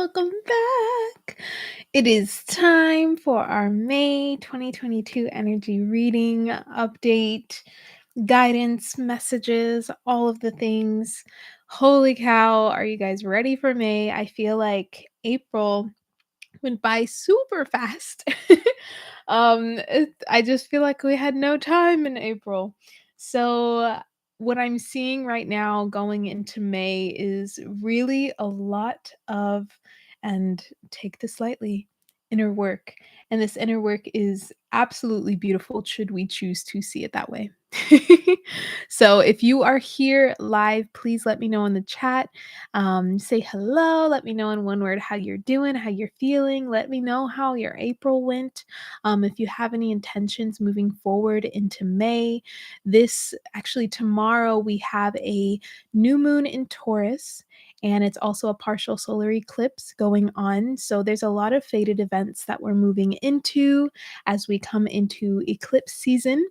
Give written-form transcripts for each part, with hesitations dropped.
welcome back. It is time for our May 2022 energy reading update, guidance, messages, all of the things. Holy cow, are you guys ready for May? I feel like April went by super fast. I just feel like we had no time in April. So, what I'm seeing right now going into May is really a lot of, and take this lightly, inner work. And this inner work is absolutely beautiful, should we choose to see it that way. So, if you are here live, please let me know in the chat. Say hello. Let me know in one word how you're doing, how you're feeling. Let me know how your April went. If you have any intentions moving forward into May, this actually tomorrow we have a new moon in Taurus. And it's also a partial solar eclipse going on. So there's a lot of fated events that we're moving into as we come into eclipse season.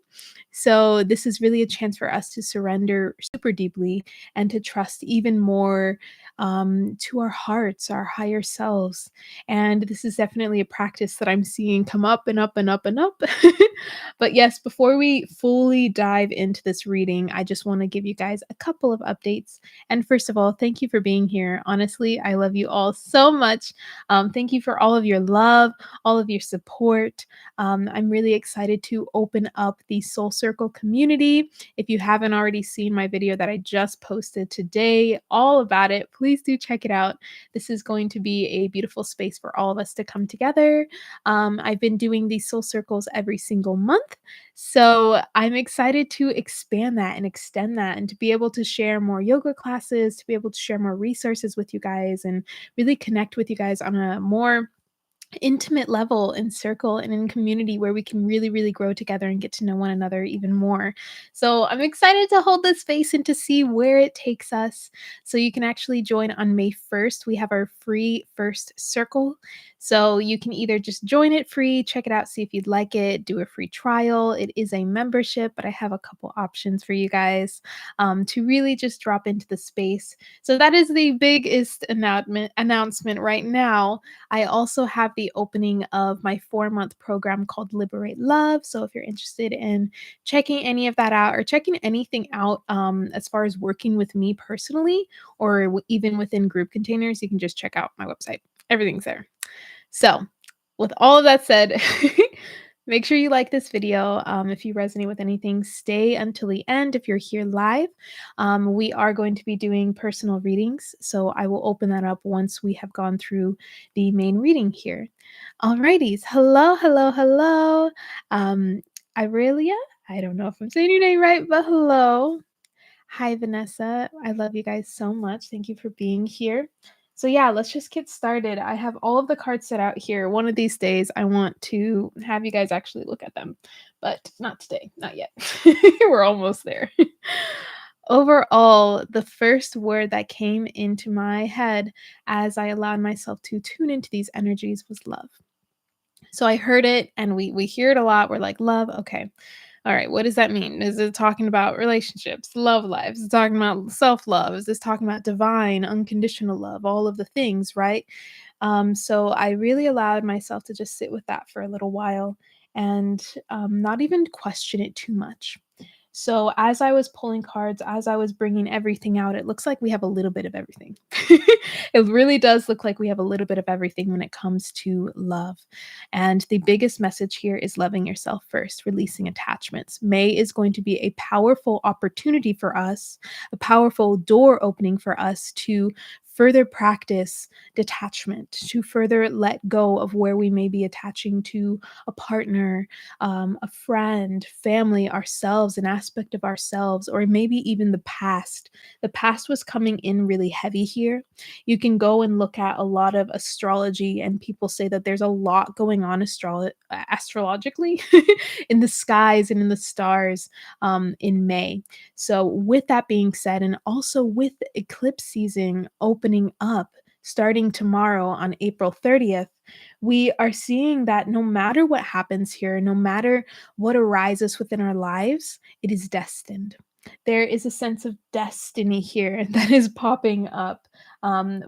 So this is really a chance for us to surrender super deeply and to trust even more to our hearts, our higher selves. And this is definitely a practice that I'm seeing come up and up and up and up. But yes, before we fully dive into this reading, I just want to give you guys a couple of updates. And first of all, thank you for being here. Honestly, I love you all so much. Thank you for all of your love, all of your support. I'm really excited to open up the Soul Circle community. If you haven't already seen my video that I just posted today, all about it, please do check it out. This is going to be a beautiful space for all of us to come together. I've been doing these Soul Circles every single month. So I'm excited to expand that and extend that and to be able to share more yoga classes, to be able to share more resources with you guys and really connect with you guys on a more intimate level and circle and in community where we can really, really grow together and get to know one another even more. So I'm excited to hold this space and to see where it takes us. So you can actually join on May 1st. We have our free first circle. So you can either just join it free, check it out, see if you'd like it, do a free trial. It is a membership, but I have a couple options for you guys to really just drop into the space. So that is the biggest announcement right now. I also have the opening of my 4-month program called Liberate Love. So if you're interested in checking any of that out or checking anything out as far as working with me personally or even within group containers, you can just check out my website. Everything's there. So with all of that said, make sure you like this video. If you resonate with anything, stay until the end. If you're here live, we are going to be doing personal readings. So I will open that up once we have gone through the main reading here. Alrighties. Hello, hello, hello. Irelia, I don't know if I'm saying your name right, but hello. Hi, Vanessa. I love you guys so much. Thank you for being here. So yeah, let's just get started. I have all of the cards set out here. One of these days, I want to have you guys actually look at them, but not today, not yet. We're almost there. Overall, the first word that came into my head as I allowed myself to tune into these energies was love. So I heard it and we hear it a lot. We're like, love, okay. All right, what does that mean? Is it talking about relationships, love lives? Is it talking about self-love? Is this talking about divine, unconditional love? All of the things, right? So I really allowed myself to just sit with that for a little while and not even question it too much. So as I was pulling cards, as I was bringing everything out, it looks like we have a little bit of everything. It really does look like we have a little bit of everything when it comes to love. And the biggest message here is loving yourself first, releasing attachments. May is going to be a powerful opportunity for us, a powerful door opening for us to further practice detachment, to further let go of where we may be attaching to a partner, a friend, family, ourselves, an aspect of ourselves, or maybe even the past. The past was coming in really heavy here. You can go and look at a lot of astrology, and people say that there's a lot going on astrologically in the skies and in the stars in May. So, with that being said, and also with the eclipse season opening up starting tomorrow on April 30th, we are seeing that no matter what happens here, no matter what arises within our lives, it is destined. There is a sense of destiny here that is popping up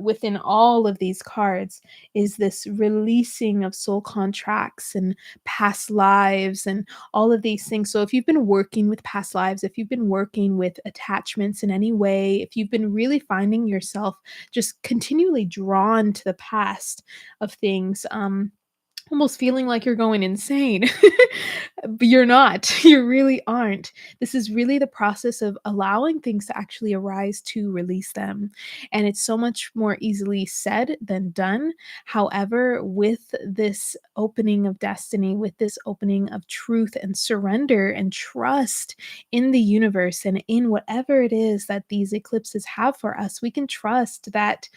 within all of these cards is this releasing of soul contracts and past lives and all of these things. So if you've been working with past lives, if you've been working with attachments in any way, if you've been really finding yourself just continually drawn to the past of things, almost feeling like you're going insane. But you're not. You really aren't. This is really the process of allowing things to actually arise to release them. And it's so much more easily said than done. However, with this opening of destiny, with this opening of truth and surrender and trust in the universe and in whatever it is that these eclipses have for us, we can trust that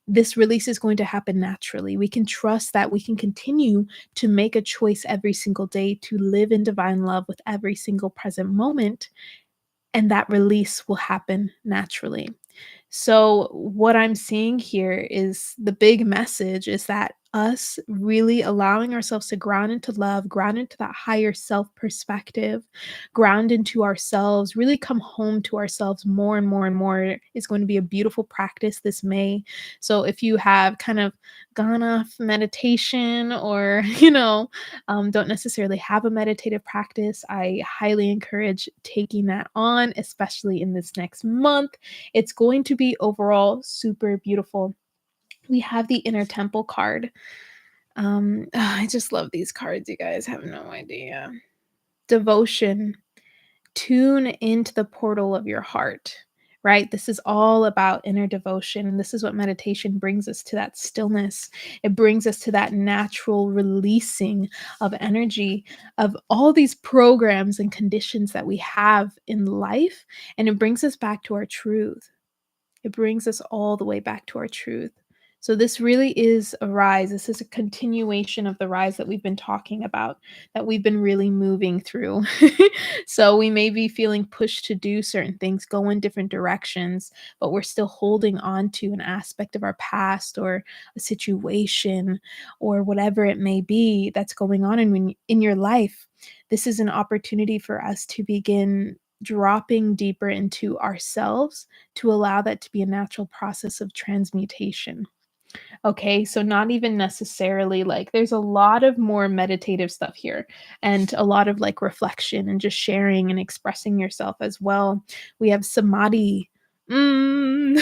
this release is going to happen naturally. We can trust that we can continue to make a choice every single day to live in divine love with every single present moment, and that release will happen naturally. So, what I'm seeing here is the big message is that us really allowing ourselves to ground into love, ground into that higher self perspective, ground into ourselves, really come home to ourselves more and more and more is going to be a beautiful practice this May. So, if you have kind of gone off meditation or, don't necessarily have a meditative practice, I highly encourage taking that on, especially in this next month. It's going to be overall super beautiful. We have the inner temple card. I just love these cards, you guys have no idea. Devotion. Tune into the portal of your heart, right? This is all about inner devotion. And this is what meditation brings us to, that stillness. It brings us to that natural releasing of energy of all these programs and conditions that we have in life. And it brings us back to our truth. It brings us all the way back to our truth. So this really is a rise. This is a continuation of the rise that we've been talking about, that we've been really moving through. So we may be feeling pushed to do certain things, go in different directions, but we're still holding on to an aspect of our past or a situation or whatever it may be that's going on in your life. This is an opportunity for us to begin dropping deeper into ourselves to allow that to be a natural process of transmutation. Okay, so not even necessarily like there's a lot of more meditative stuff here and a lot of like reflection and just sharing and expressing yourself as well. We have samadhi. Mm.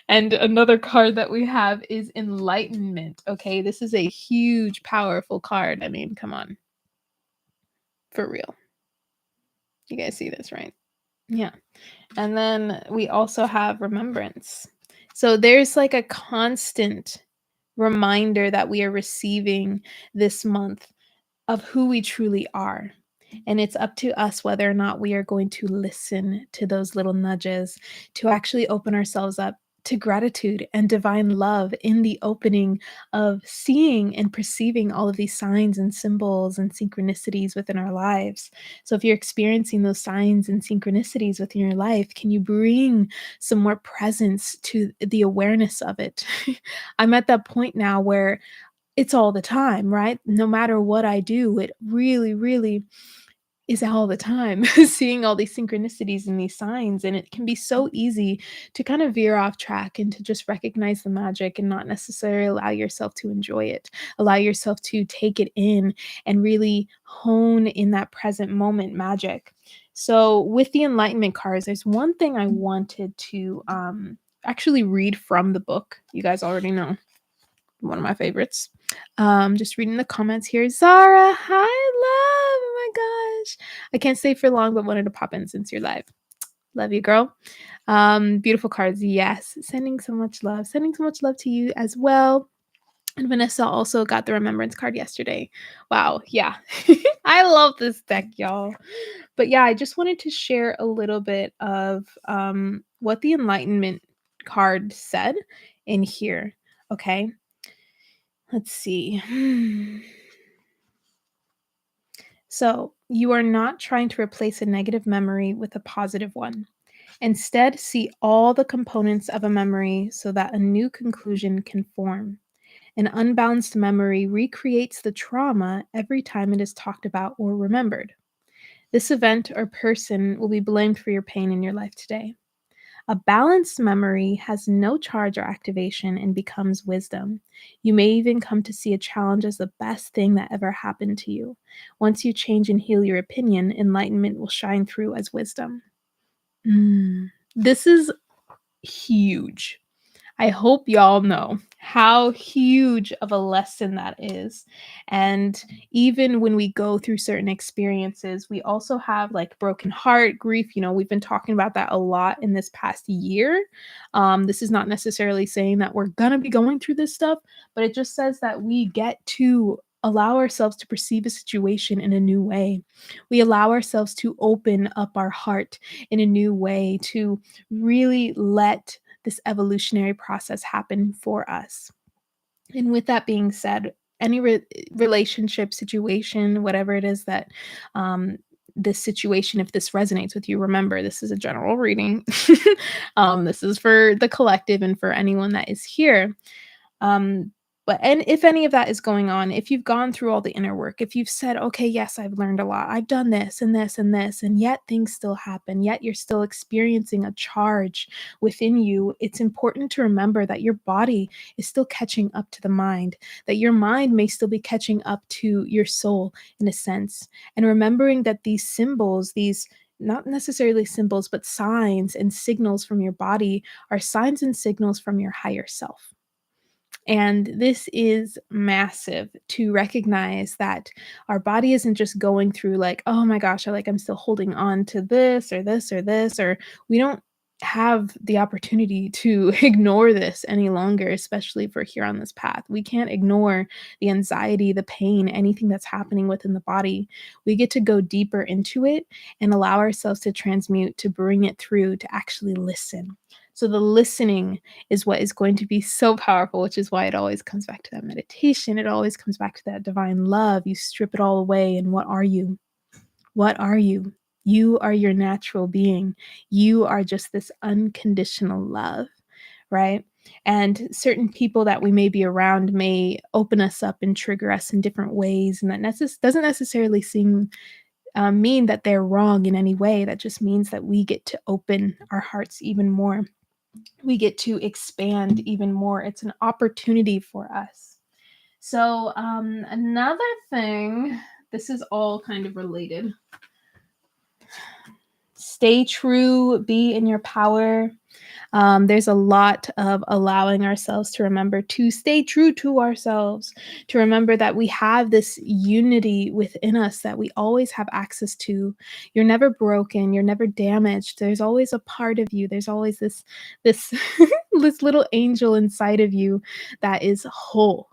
And another card that we have is enlightenment. Okay, this is a huge, powerful card. I mean, come on, for real. You guys see this, right? Yeah. And then we also have remembrance. So there's like a constant reminder that we are receiving this month of who we truly are. And it's up to us whether or not we are going to listen to those little nudges to actually open ourselves up to gratitude and divine love in the opening of seeing and perceiving all of these signs and symbols and synchronicities within our lives. So, if you're experiencing those signs and synchronicities within your life, can you bring some more presence to the awareness of it? I'm at that point now where it's all the time, right? No matter what I do, it really, really is all the time seeing all these synchronicities and these signs. And it can be so easy to kind of veer off track and to just recognize the magic and not necessarily allow yourself to enjoy it, allow yourself to take it in and really hone in that present moment magic. So, with the Enlightenment cards, there's one thing I wanted to actually read from the book. You guys already know, one of my favorites. Just reading the comments here. Zara, hi, love. Oh my gosh. I can't stay for long, but wanted to pop in since you're live. Love you, girl. Beautiful cards. Yes. Sending so much love. Sending so much love to you as well. And Vanessa also got the remembrance card yesterday. Wow. Yeah. I love this deck, y'all. But yeah, I just wanted to share a little bit of what the Enlightenment card said in here. Okay. Let's see. So, you are not trying to replace a negative memory with a positive one. Instead, see all the components of a memory so that a new conclusion can form. An unbalanced memory recreates the trauma every time it is talked about or remembered. This event or person will be blamed for your pain in your life today. A balanced memory has no charge or activation and becomes wisdom. You may even come to see a challenge as the best thing that ever happened to you. Once you change and heal your opinion, enlightenment will shine through as wisdom. This is huge. I hope y'all know how huge of a lesson that is. And even when we go through certain experiences, we also have like broken heart, grief. We've been talking about that a lot in this past year. This is not necessarily saying that we're going to be going through this stuff, but it just says that we get to allow ourselves to perceive a situation in a new way. We allow ourselves to open up our heart in a new way, to really let this evolutionary process happen for us. And with that being said, any relationship situation, whatever it is that um, this situation, if this resonates with you, remember this is a general reading. This is for the collective and for anyone that is here. Um, and if any of that is going on, if you've gone through all the inner work, if you've said, okay, yes, I've learned a lot, I've done this and this and this, and yet things still happen, yet you're still experiencing a charge within you, it's important to remember that your body is still catching up to the mind, that your mind may still be catching up to your soul in a sense. And remembering that these symbols, these not necessarily symbols, but signs and signals from your body are signs and signals from your higher self. And this is massive to recognize that our body isn't just going through like, oh my gosh, I'm still holding on to this or this or this, or we don't have the opportunity to ignore this any longer, especially if we're here on this path. We can't ignore the anxiety, the pain, anything that's happening within the body. We get to go deeper into it and allow ourselves to transmute, to bring it through, to actually listen. So the listening is what is going to be so powerful, which is why it always comes back to that meditation. It always comes back to that divine love. You strip it all away, and what are you? What are you? You are your natural being. You are just this unconditional love, right? And certain people that we may be around may open us up and trigger us in different ways, and that doesn't necessarily mean that they're wrong in any way. That just means that we get to open our hearts even more. We get to expand even more. It's an opportunity for us. So, another thing, this is all kind of related. Stay true, be in your power. There's a lot of allowing ourselves to remember to stay true to ourselves, to remember that we have this unity within us that we always have access to. You're never broken, you're never damaged. There's always a part of you. There's always this this little angel inside of you that is whole,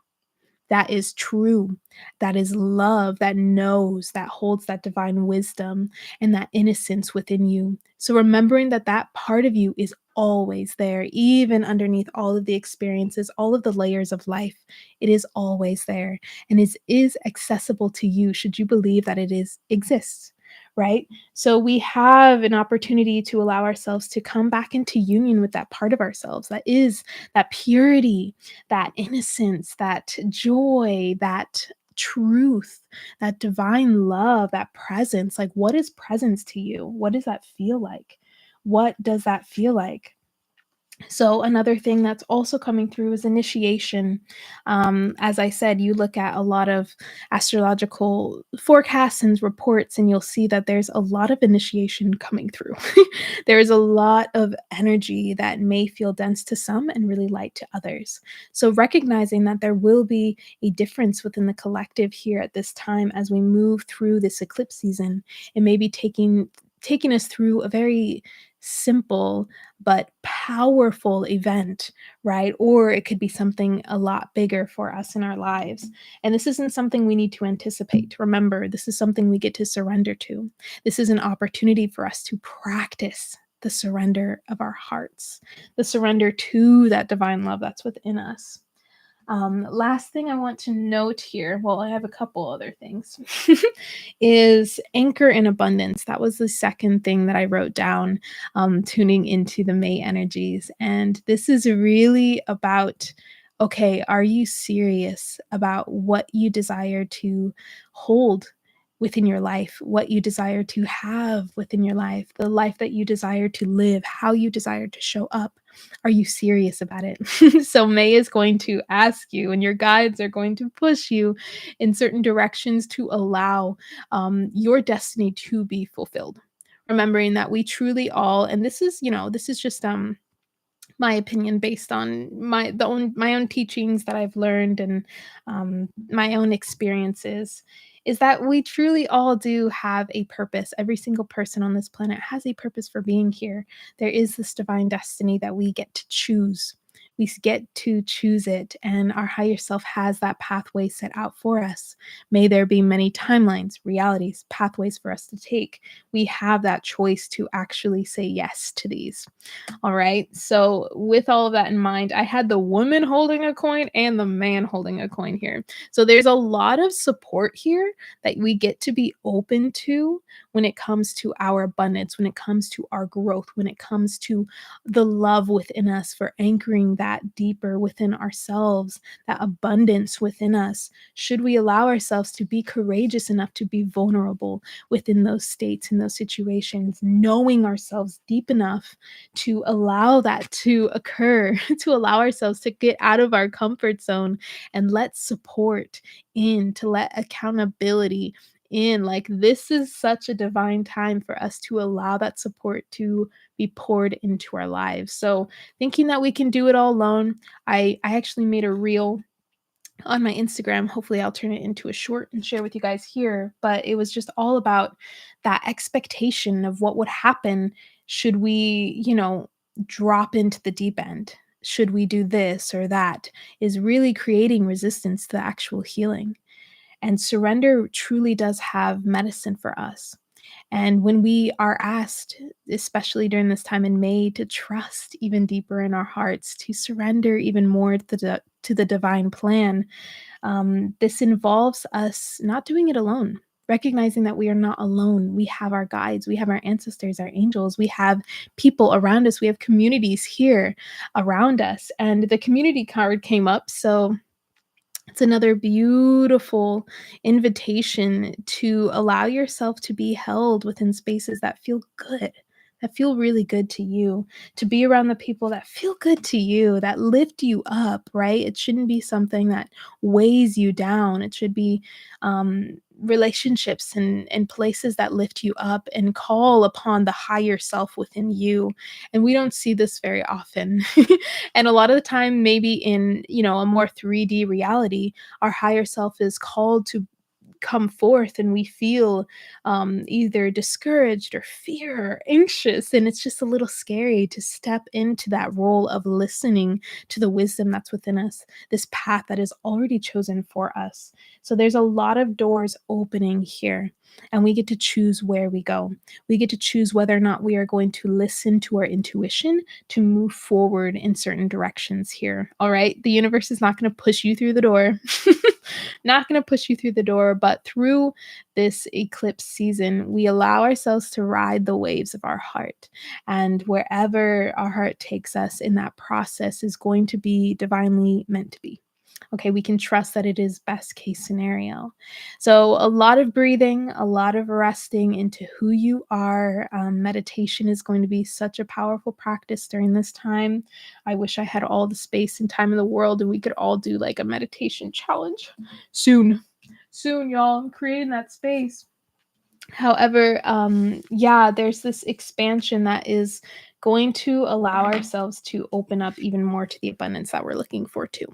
that is true, that is love, that knows, that holds that divine wisdom and that innocence within you. So remembering that that part of you is always there, even underneath all of the experiences, all of the layers of life, it is always there and is accessible to you should you believe that it exists, right? So we have an opportunity to allow ourselves to come back into union with that part of ourselves that is that purity, that innocence, that joy, that truth, that divine love, that presence. Like, what is presence to you? What does that feel like? What does that feel like? So another thing that's also coming through is initiation. As I said, you look at a lot of astrological forecasts and reports, and you'll see that there's a lot of initiation coming through. There's a lot of energy that may feel dense to some and really light to others. So recognizing that there will be a difference within the collective here at this time as we move through this eclipse season, it may be taking us through a very simple but powerful event, right? Or it could be something a lot bigger for us in our lives. And this isn't something we need to anticipate. Remember, this is something we get to surrender to. This is an opportunity for us to practice the surrender of our hearts, the surrender to that divine love that's within us. Last thing I want to note here, well, I have a couple other things, is anchor in abundance. That was the second thing that I wrote down, tuning into the May energies. And this is really about, okay, are you serious about what you desire to hold within your life, what you desire to have within your life, the life that you desire to live, how you desire to show up. Are you serious about it? So May is going to ask you, and your guides are going to push you in certain directions to allow your destiny to be fulfilled. Remembering that we truly all, and this is, this is just my opinion based on my own teachings that I've learned, and my own experiences, is that we truly all do have a purpose. Every single person on this planet has a purpose for being here. There is this divine destiny that we get to choose. Get to choose it, and our higher self has that pathway set out for us. May there be many timelines, realities, pathways for us to take. We have that choice to actually say yes to these. All right. So, with all of that in mind, I had the woman holding a coin and the man holding a coin here. So, there's a lot of support here that we get to be open to when it comes to our abundance, when it comes to our growth, when it comes to the love within us, for anchoring that deeper within ourselves, that abundance within us. Should we allow ourselves to be courageous enough to be vulnerable within those states, in those situations, knowing ourselves deep enough to allow that to occur, to allow ourselves to get out of our comfort zone and let support in, to let accountability in. Like, this is such a divine time for us to allow that support to be poured into our lives. So, thinking that we can do it all alone, I actually made a reel on my Instagram. Hopefully, I'll turn it into a short and share with you guys here. But it was just all about that expectation of what would happen should we, drop into the deep end. Should we do this or that, is really creating resistance to the actual healing. And surrender truly does have medicine for us. And when we are asked, especially during this time in May, to trust even deeper in our hearts, to surrender even more to the divine plan, this involves us not doing it alone, recognizing that we are not alone. We have our guides, we have our ancestors, our angels, we have people around us, we have communities here around us. And the community card came up. So it's another beautiful invitation to allow yourself to be held within spaces that feel good, that feel really good to you, to be around the people that feel good to you, that lift you up, right? It shouldn't be something that weighs you down. It should be relationships and places that lift you up and call upon the higher self within you. And we don't see this very often. And a lot of the time, maybe in, a more 3D reality, our higher self is called to come forth, and we feel either discouraged or fear or anxious, and it's just a little scary to step into that role of listening to the wisdom that's within us, this path that is already chosen for us. So there's a lot of doors opening here, and we get to choose where we go. We get to choose whether or not we are going to listen to our intuition to move forward in certain directions here. All right, the universe is not going to push you through the door. Not going to push you through the door, but through this eclipse season, we allow ourselves to ride the waves of our heart. And wherever our heart takes us in that process is going to be divinely meant to be. Okay, we can trust that it is best case scenario. So, a lot of breathing, a lot of resting into who you are. Meditation is going to be such a powerful practice during this time. I wish I had all the space and time in the world and we could all do like a meditation challenge soon. Soon, y'all. I'm creating that space. However, yeah, there's this expansion that is going to allow ourselves to open up even more to the abundance that we're looking for too.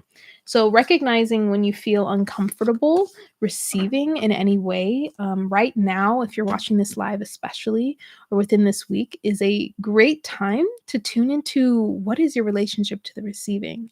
So, recognizing when you feel uncomfortable receiving in any way, right now, if you're watching this live, especially, or within this week, is a great time to tune into what is your relationship to the receiving.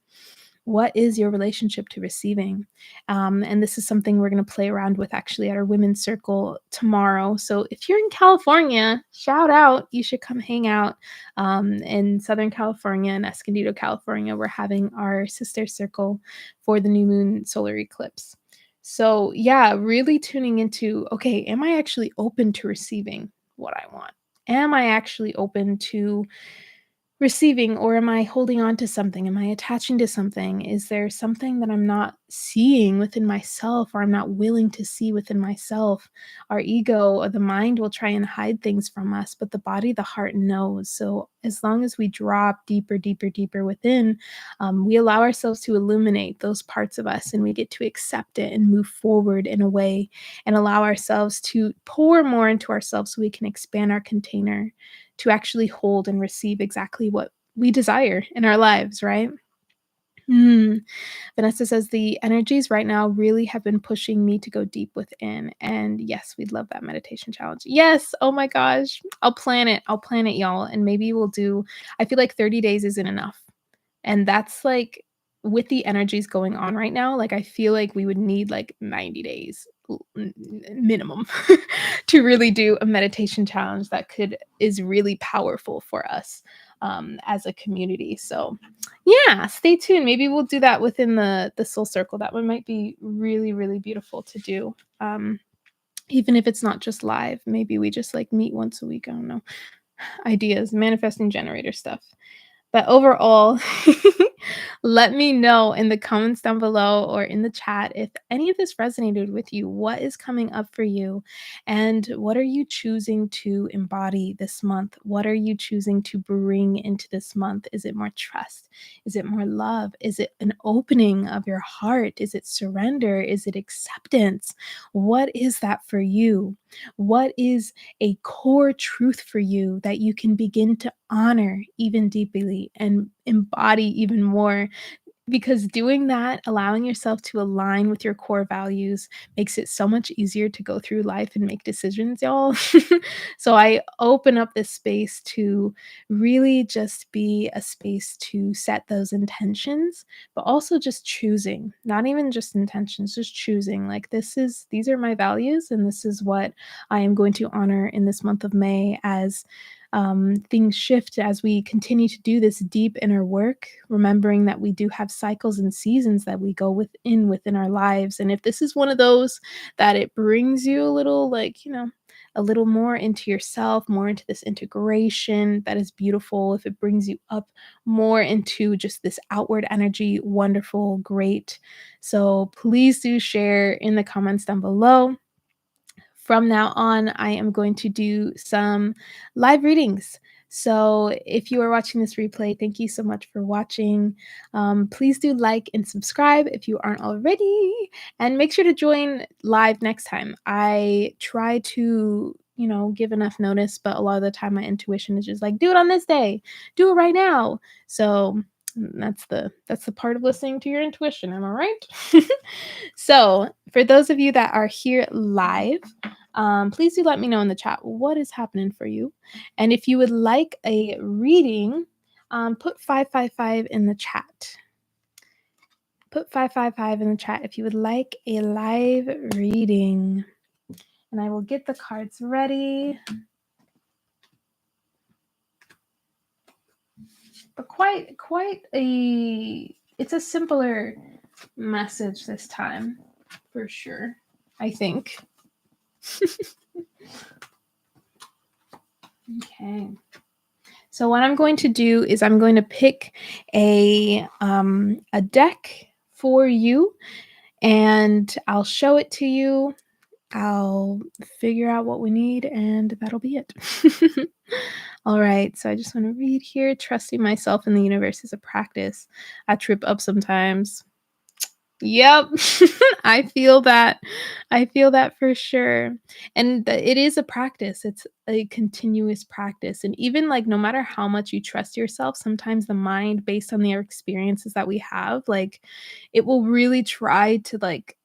What is your relationship to receiving? And this is something we're going to play around with actually at our women's circle tomorrow. So if you're in California, shout out. You should come hang out in Southern California and Escondido, California. We're having our sister circle for the new moon solar eclipse. So, yeah, really tuning into, okay, am I actually open to receiving what I want? Am I actually open to receiving, or am I holding on to something? Am I attaching to something? Is there something that I'm not seeing within myself, or I'm not willing to see within myself? Our ego or the mind will try and hide things from us, but the body, the heart knows. So as long as we drop deeper, deeper, deeper within, we allow ourselves to illuminate those parts of us, and we get to accept it and move forward in a way and allow ourselves to pour more into ourselves so we can expand our container to actually hold and receive exactly what we desire in our lives, right? Mm. Vanessa says the energies right now really have been pushing me to go deep within. And yes, we'd love that meditation challenge. Yes. Oh my gosh. I'll plan it. I'll plan it, y'all. And maybe we'll do, I feel like 30 days isn't enough. And that's like with the energies going on right now, like I feel like we would need like 90 days minimum to really do a meditation challenge that could is really powerful for us as a community. So yeah, stay tuned. Maybe we'll do that within the soul circle. That one might be really, really beautiful to do. Even if it's not just live, maybe we just like meet once a week. I don't know. Ideas, manifesting generator stuff. But overall, let me know in the comments down below or in the chat if any of this resonated with you. What is coming up for you? And what are you choosing to embody this month? What are you choosing to bring into this month? Is it more trust? Is it more love? Is it an opening of your heart? Is it surrender? Is it acceptance? What is that for you? What is a core truth for you that you can begin to honor even deeply and embody even more, because doing that, allowing yourself to align with your core values makes it so much easier to go through life and make decisions, y'all. So I open up this space to really just be a space to set those intentions, but also just choosing, not even just intentions, just choosing like these are my values and this is what I am going to honor in this month of May as things shift as we continue to do this deep inner work, remembering that we do have cycles and seasons that we go within our lives. And if this is one of those that it brings you a little, like, a little more into yourself, more into this integration, that is beautiful. If it brings you up more into just this outward energy, wonderful, great. So please do share in the comments down below. From now on, I am going to do some live readings. So if you are watching this replay, thank you so much for watching. Please do like and subscribe if you aren't already, and make sure to join live next time. I try to, give enough notice, but a lot of the time my intuition is just like, do it on this day, do it right now. So that's the part of listening to your intuition. Am I right? So for those of you that are here live, please do let me know in the chat what is happening for you. And if you would like a reading, put 555 in the chat. Put 555 in the chat if you would like a live reading. And I will get the cards ready. But it's a simpler message this time, for sure, I think. Okay. So what I'm going to do is I'm going to pick a deck for you, and I'll show it to you. I'll figure out what we need, and that'll be it. All right. So I just want to read here. Trusting myself in the universe is a practice. I trip up sometimes. Yep. I feel that. I feel that for sure. And it is a practice. It's a continuous practice. And even like no matter how much you trust yourself, sometimes the mind, based on the experiences that we have, like it will really try to like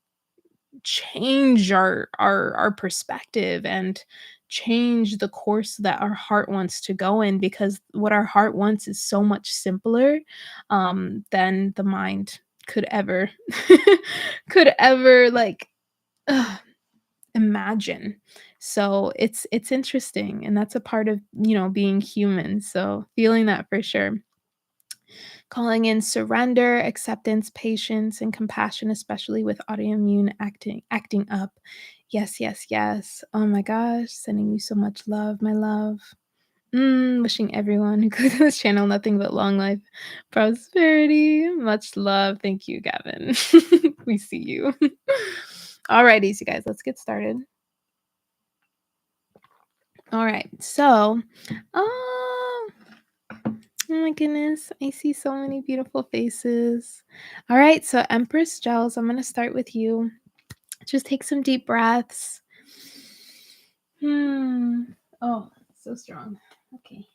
change our perspective and change the course that our heart wants to go in, because what our heart wants is so much simpler than the mind could ever could ever like ugh, imagine. So it's interesting, and that's a part of being human, so feeling that for sure. Calling in surrender, acceptance, patience, and compassion, especially with autoimmune acting up. Yes, yes, yes. Oh my gosh, sending you so much love, my love. Wishing everyone who clicks on this channel nothing but long life, prosperity, much love. Thank you, Gavin. We see you. Alrighties, you guys, let's get started. All right, so, oh my goodness, I see so many beautiful faces. All right, so Empress Gels, I'm gonna start with you. Just take some deep breaths. Oh, so strong. Okay.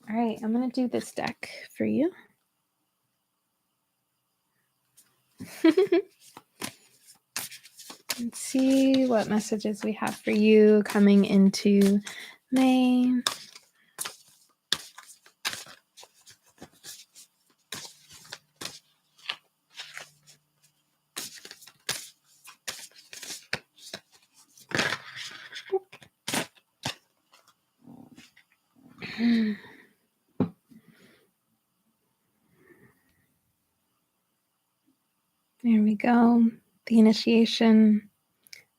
All right, I'm gonna do this deck for you. Let's see what messages we have for you coming into May. There we go. The initiation,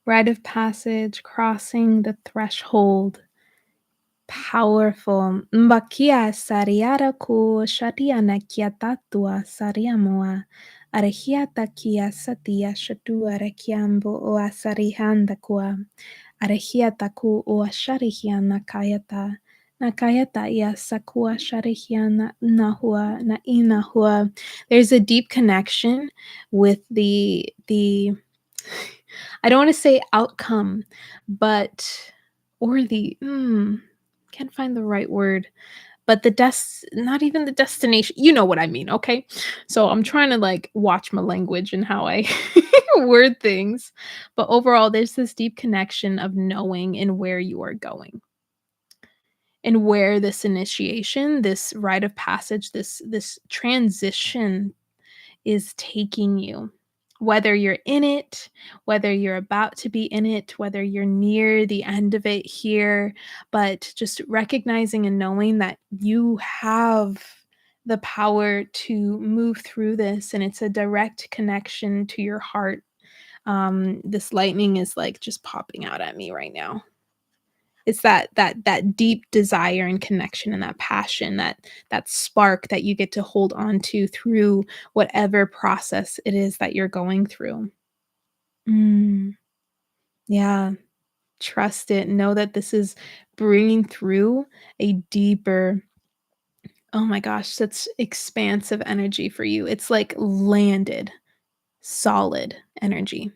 rite of passage, crossing the threshold. Powerful. Mbakia sariara ku shatiana kiatatua sariamoa. Arahiata kia satia shatua rekiambo o asarihanda kua. Arahiata ku o asharihiana kayata. Nakayata ia sakua sharihiana nahua na inahua. There's a deep connection with the I don't want to say outcome, but or the can't find the right word, but not even the destination. You know what I mean, okay? So I'm trying to like watch my language and how I word things. But overall, there's this deep connection of knowing and where you are going. And where this initiation, this rite of passage, this transition is taking you. Whether you're in it, whether you're about to be in it, whether you're near the end of it here, but just recognizing and knowing that you have the power to move through this and it's a direct connection to your heart. This lightning is like just popping out at me right now. It's that deep desire and connection and that passion, that spark that you get to hold on to through whatever process it is that you're going through. Mm, yeah, trust it. Know that this is bringing through a deeper, oh my gosh, such expansive energy for you. It's like landed, solid energy.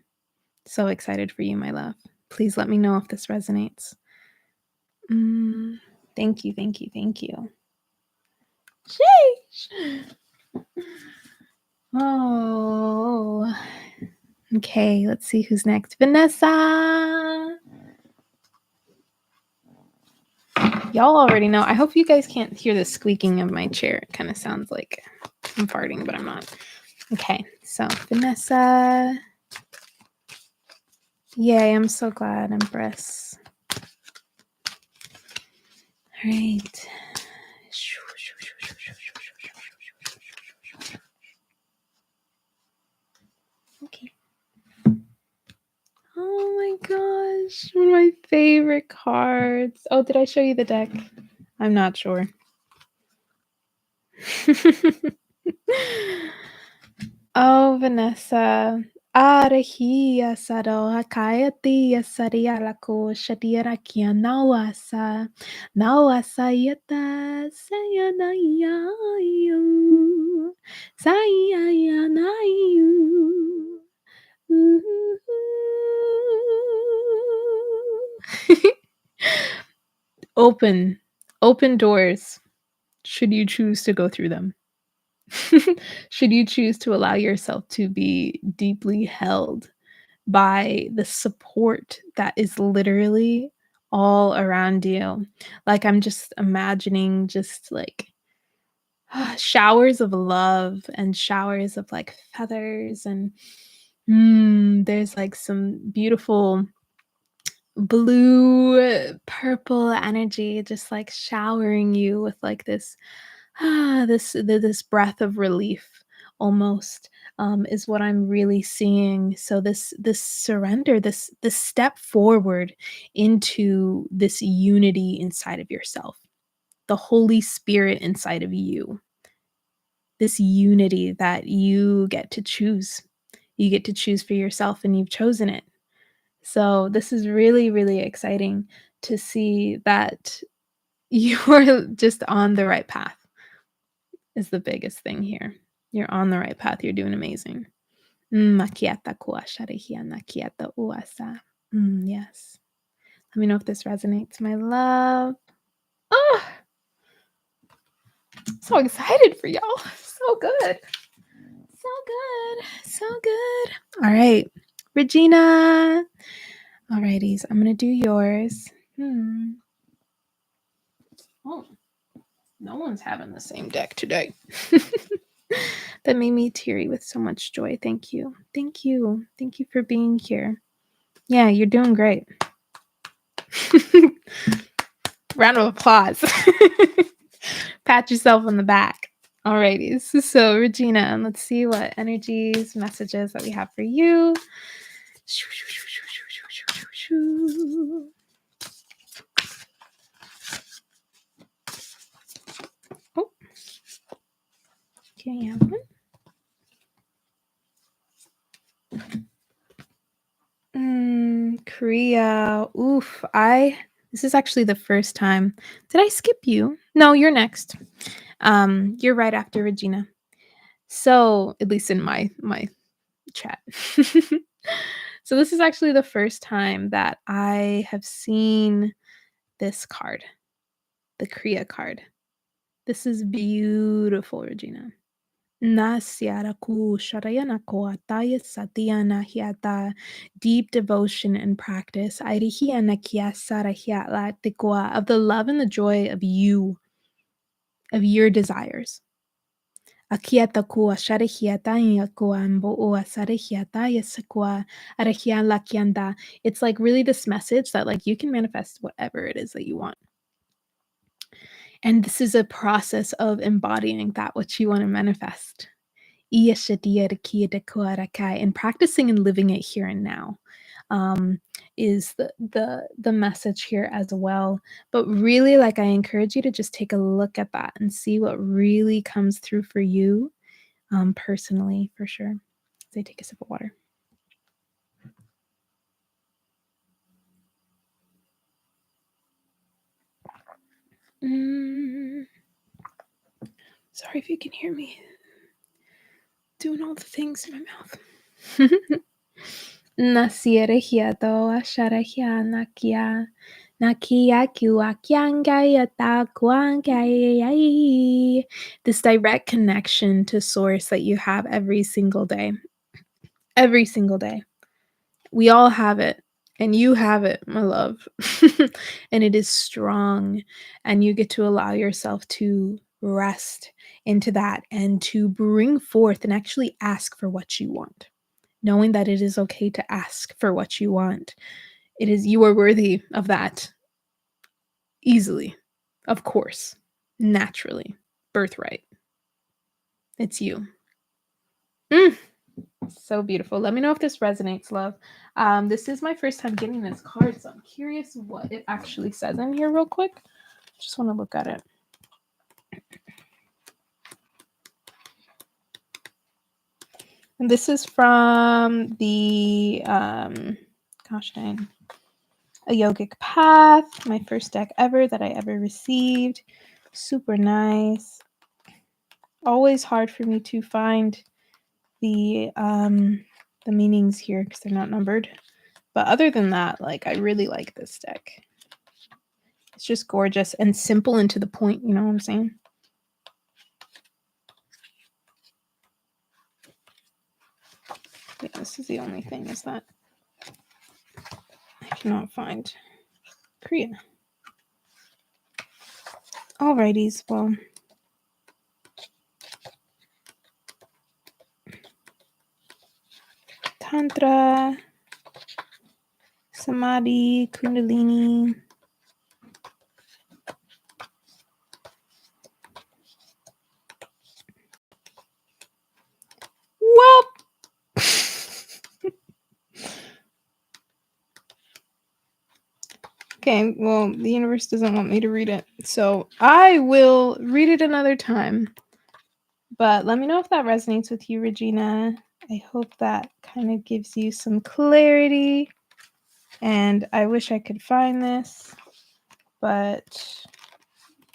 So excited for you, my love. Please let me know if this resonates. Mm, thank you, thank you, thank you. Sheesh. Oh. Okay, let's see who's next. Vanessa. Y'all already know. I hope you guys can't hear the squeaking of my chair. It kind of sounds like I'm farting, but I'm not. Okay, so Vanessa. Yay, I'm so glad, Empress. All right. Okay. Oh my gosh, one of my favorite cards. Oh, did I show you the deck? I'm not sure. Oh, Vanessa. Arahia saro hakayati saria lako shadira kia nawasa. Nawasa yata sayanayayu. Sayanayu. Open. Open doors. Should you choose to go through them. Should you choose to allow yourself to be deeply held by the support that is literally all around you. Like, I'm just imagining just like showers of love and showers of like feathers and there's like some beautiful blue purple energy just like showering you with like this this breath of relief almost, is what I'm really seeing. So this surrender, this step forward into this unity inside of yourself, the Holy Spirit inside of you, this unity that you get to choose. You get to choose for yourself, and you've chosen it. So this is really, really exciting to see that you're just on the right path is the biggest thing here. You're on the right path. You're doing amazing. Makiata kuasharihi anakiata uasa. Yes. Let me know if this resonates, my love. Oh, so excited for y'all. So good. So good. So good. All right. Regina. All righties. I'm going to do yours. Oh, no one's having the same deck today. That made me teary with so much joy. Thank you. Thank you. Thank you for being here. Yeah, you're doing great. Round of applause. Pat yourself on the back. Alrighty. So, Regina, let's see what energies, messages that we have for you. Oh, can you have one? Korea. Oof. This is actually the first time. Did I skip you? No, you're next. You're right after Regina. So, at least in my chat. So this is actually the first time that I have seen this card, the Kriya card. This is beautiful, Regina. Deep devotion and practice of the love and the joy of you, of your desires. It's like really this message that like you can manifest whatever it is that you want. And this is a process of embodying that which you want to manifest. And practicing and living it here and now is the message here as well. But really, like, I encourage you to just take a look at that and see what really comes through for you personally, for sure. As I take a sip of water. Sorry if you can hear me doing all the things in my mouth. Nasierehiato asharahia nakia. This direct connection to source that you have every single day. Every single day. We all have it. And you have it, my love. And it is strong. And you get to allow yourself to rest into that and to bring forth and actually ask for what you want. Knowing that it is okay to ask for what you want. You are worthy of that. Easily. Of course. Naturally. Birthright. It's you. So beautiful. Let me know if this resonates, love. This is my first time getting this card, so I'm curious what it actually says in here real quick. Just want to look at it. And this is from the, gosh dang, A Yogic Path, my first deck ever that I ever received. Super nice. Always hard for me to find the meanings here because they're not numbered. But other than that, like, I really like this deck. It's just gorgeous and simple and to the point, you know what I'm saying? Yeah, this is the only thing is that I cannot find Korea. Alrighties, well. Tantra, Samadhi, Kundalini. Okay, well, the universe doesn't want me to read it, so I will read it another time. But let me know if that resonates with you, Regina. I hope that kind of gives you some clarity. And I wish I could find this, but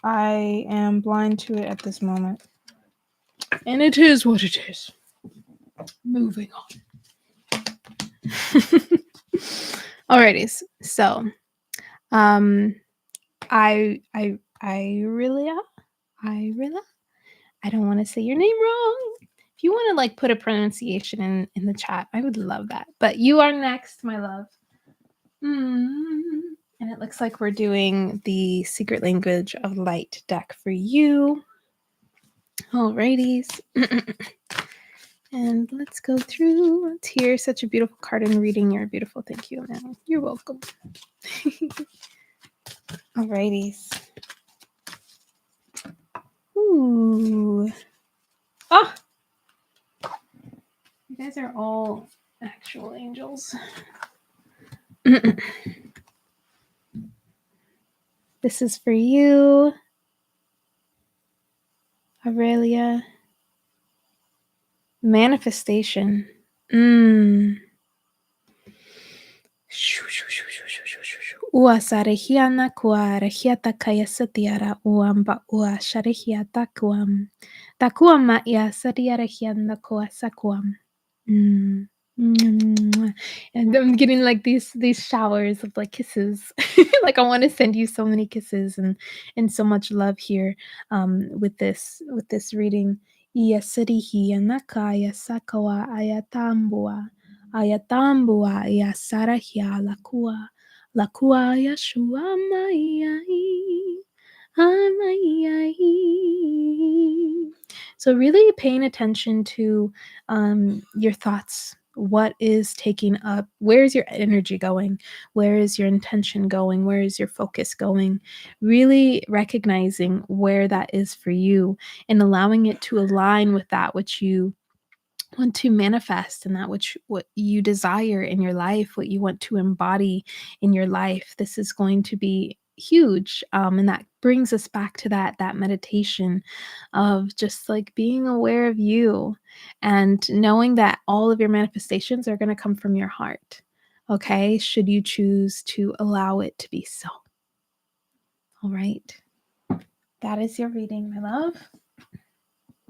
I am blind to it at this moment. And it is what it is. Moving on. Alrighty, so Irelia, I don't want to say your name wrong. If you want to like put a pronunciation in the chat, I would love that. But you are next, my love. And it looks like we're doing the Secret Language of Light deck for you. Alrighties. And let's go through. Let's hear such a beautiful card in reading. You're beautiful. Thank you, man. You're welcome. Alrighties. Ooh. Oh! You guys are all actual angels. This is for you, Aurelia. Manifestation. Ua sarehiana kua rehiata kaya satiara uamba ua sharehiata kuam. Takuam ma ia satiara hiana kua sakuam. And I'm getting like these showers of like kisses. Like I want to send you so many kisses and so much love here with this reading. Ia sarihiana kaya sakawa ayatambua. Ayatambua ia sarahia lakua yashua maiai amaiai. So really paying attention to your thoughts. What is taking up? Where is your energy going? Where is your intention going? Where is your focus going? Really recognizing where that is for you and allowing it to align with that which you want to manifest and that which what you desire in your life, what you want to embody in your life. This is going to be huge, and that brings us back to that meditation of just like being aware of you and knowing that all of your manifestations are going to come from your heart. Okay, should you choose to allow it to be so. All right, that is your reading, my love.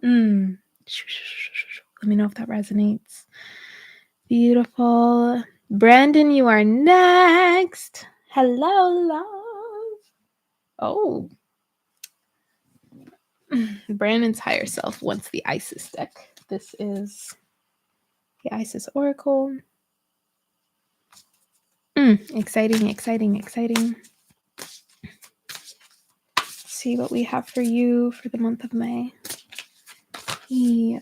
Let me know if that resonates. Beautiful. Brandon, you are next. Hello, love. Oh. Brandon's higher self wants the Isis deck. This is the Isis Oracle. Exciting, exciting, exciting. Let's see what we have for you for the month of May. There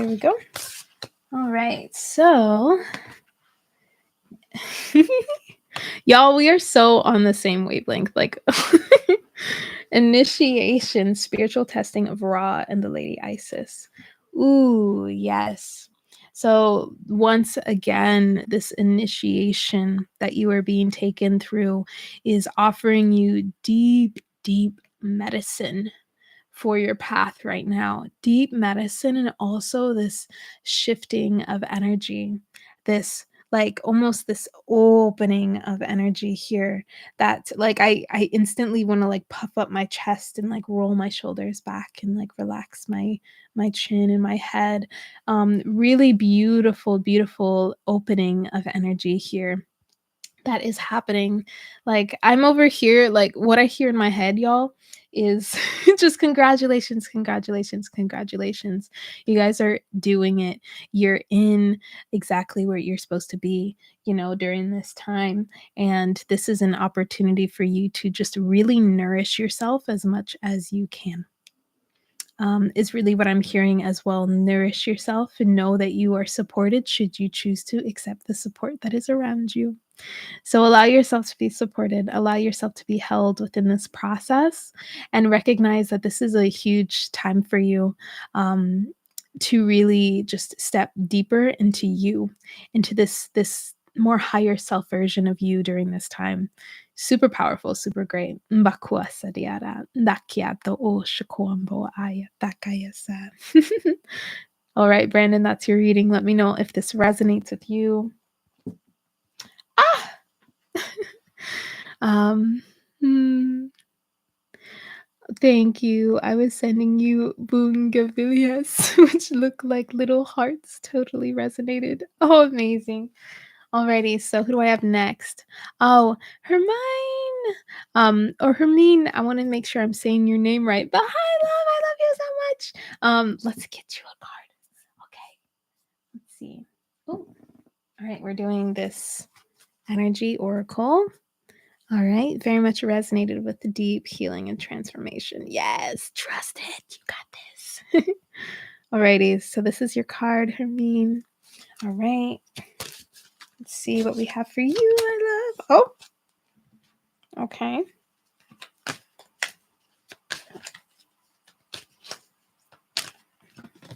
we go. All right, so y'all, we are so on the same wavelength. Like initiation, spiritual testing of Ra and the Lady Isis. Ooh, yes. So once again, this initiation that you are being taken through is offering you deep, deep medicine for your path right now. Deep medicine and also this shifting of energy, this like almost this opening of energy here that like I instantly want to like puff up my chest and like roll my shoulders back and like relax my chin and my head. Really beautiful opening of energy here that is happening. Like I'm over here, like what I hear in my head, y'all, is just congratulations. You guys are doing it. You're in exactly where you're supposed to be, during this time. And this is an opportunity for you to just really nourish yourself as much as you can. Is really what I'm hearing as well. Nourish yourself and know that you are supported should you choose to accept the support that is around you. So allow yourself to be supported, allow yourself to be held within this process, and recognize that this is a huge time for you to really just step deeper into you, into this more higher self version of you during this time. Super powerful, super great. Mbakua sadiara, ndakiato o shakuambo aya takayasa. All right, Brandon, that's your reading. Let me know if this resonates with you. Ah! Um, hmm, thank you. I was sending you bougainvilleas, which look like little hearts. Totally resonated. Oh, amazing. Alrighty, so who do I have next? Oh, Hermine. Or Hermine. I want to make sure I'm saying your name right. But hi, love. I love you so much. Let's get you a card. Okay. Let's see. Oh, all right. We're doing this energy oracle. All right, very much resonated with the deep healing and transformation. Yes, trust it. You got this. Alrighty, so this is your card, Hermine. All right, let's see what we have for you, my love. Oh, okay.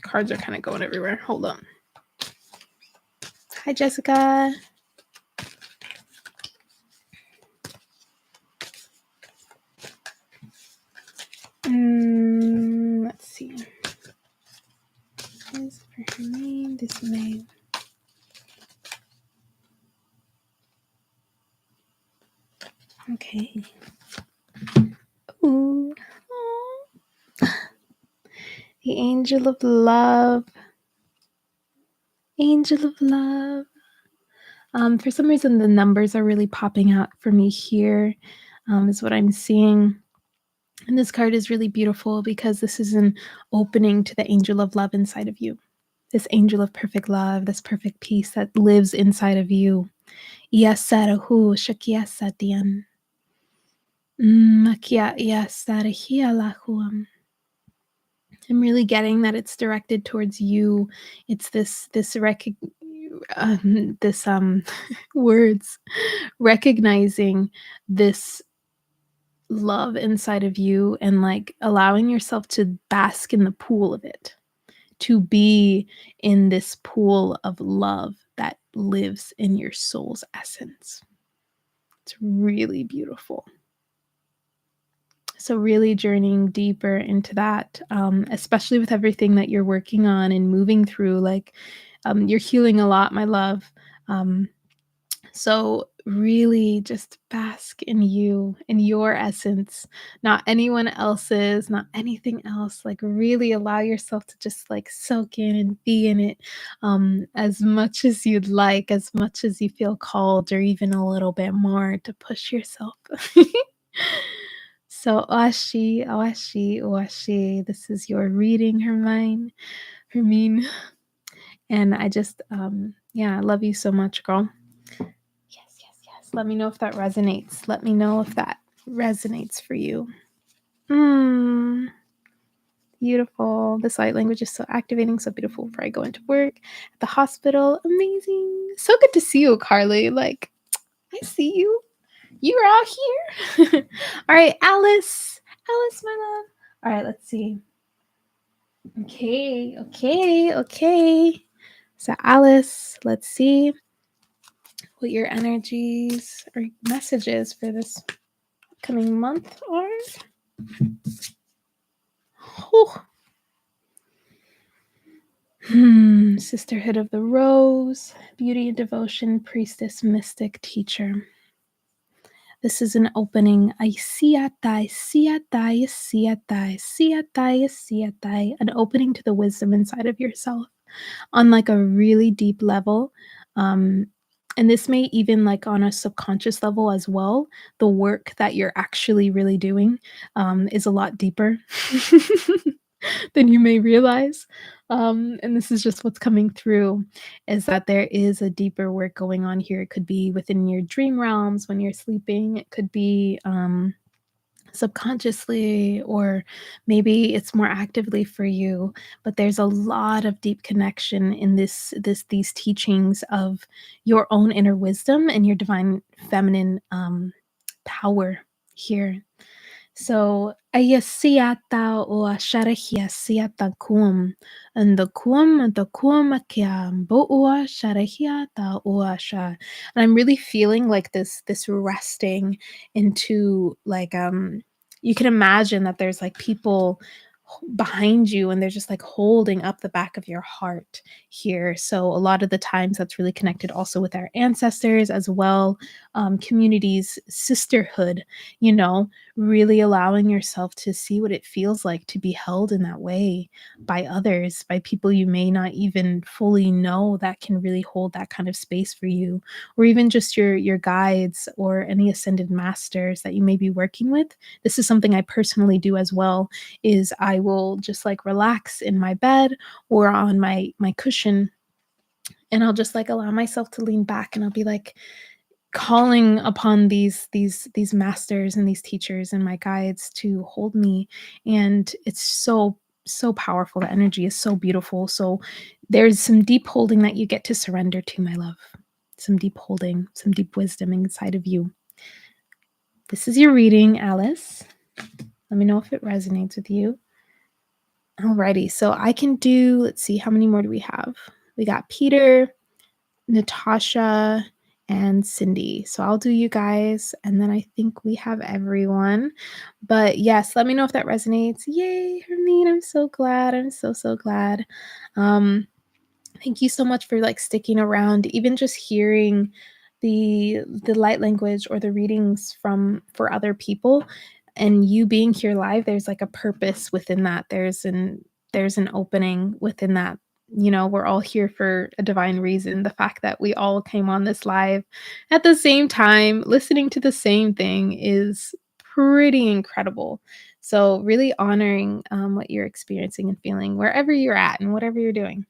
Cards are kind of going everywhere. Hold on. Hi, Jessica. Let's see. This for Hermine, this May. Okay. Ooh. Aww. The angel of love. Angel of love. For some reason, the numbers are really popping out for me here, is what I'm seeing. And this card is really beautiful because this is an opening to the angel of love inside of you. This angel of perfect love, this perfect peace that lives inside of you. Yasarahu shakiasatian. Makia yasarahialahuam. I'm really getting that it's directed towards you. It's this words recognizing this love inside of you and like allowing yourself to bask in the pool of it, to be in this pool of love that lives in your soul's essence. It's really beautiful. So really journeying deeper into that, especially with everything that you're working on and moving through, like you're healing a lot, my love. So really just bask in you, in your essence, not anyone else's, not anything else. Like really allow yourself to just like soak in and be in it as much as you'd like, as much as you feel called, or even a little bit more to push yourself. So Oashi, Oashi, Oashi, this is your reading, Hermine. And I just, yeah, I love you so much, girl. Yes, yes, yes. Let me know if that resonates. Let me know if that resonates for you. Beautiful. This light language is so activating, so beautiful before I go into work, at the hospital. Amazing. So good to see you, Carly. Like, I see you. You're out here. All right, Alice. Alice, my love. All right, let's see. Okay. So, Alice, let's see what your energies or messages for this coming month are. Sisterhood of the Rose, Beauty and Devotion, Priestess, Mystic, Teacher. This is an opening. An opening to the wisdom inside of yourself on like a really deep level. And this may even like on a subconscious level as well. The work that you're actually really doing is a lot deeper than you may realize. And this is just what's coming through is that there is a deeper work going on here. It could be within your dream realms when you're sleeping. It could be subconsciously, or maybe it's more actively for you, but there's a lot of deep connection in these teachings of your own inner wisdom and your divine feminine power here. So, ayasiata o asharahiasiata kuam, and the kuam akiam boua sharahiata o asha. And I'm really feeling like this resting into like you can imagine that there's like people behind you and they're just like holding up the back of your heart here. So a lot of the times that's really connected also with our ancestors as well, communities, sisterhood, you know, really allowing yourself to see what it feels like to be held in that way by others, by people you may not even fully know that can really hold that kind of space for you, or even just your guides or any ascended masters that you may be working with. This is something I personally do as well, is I will just like relax in my bed or on my cushion, and I'll just like allow myself to lean back, and I'll be like calling upon these masters and these teachers and my guides to hold me. And it's so powerful. The energy is so beautiful. So there's some deep holding that you get to surrender to, my love. Some deep holding, some deep wisdom inside of you. This is your reading, Alice. Let me know if it resonates with you. Alrighty, so I can do, let's see, how many more do we have? We got Peter, Natasha, and Cindy. So I'll do you guys, and then I think we have everyone. But yes, let me know if that resonates. Yay, Hermine, I'm so glad. I'm so glad. Thank you so much for like sticking around, even just hearing the light language or the readings from for other people, and you being here live. There's like a purpose within that. There's an opening within that. You know, we're all here for a divine reason. The fact that we all came on this live at the same time, listening to the same thing, is pretty incredible. So, really honoring what you're experiencing and feeling wherever you're at and whatever you're doing.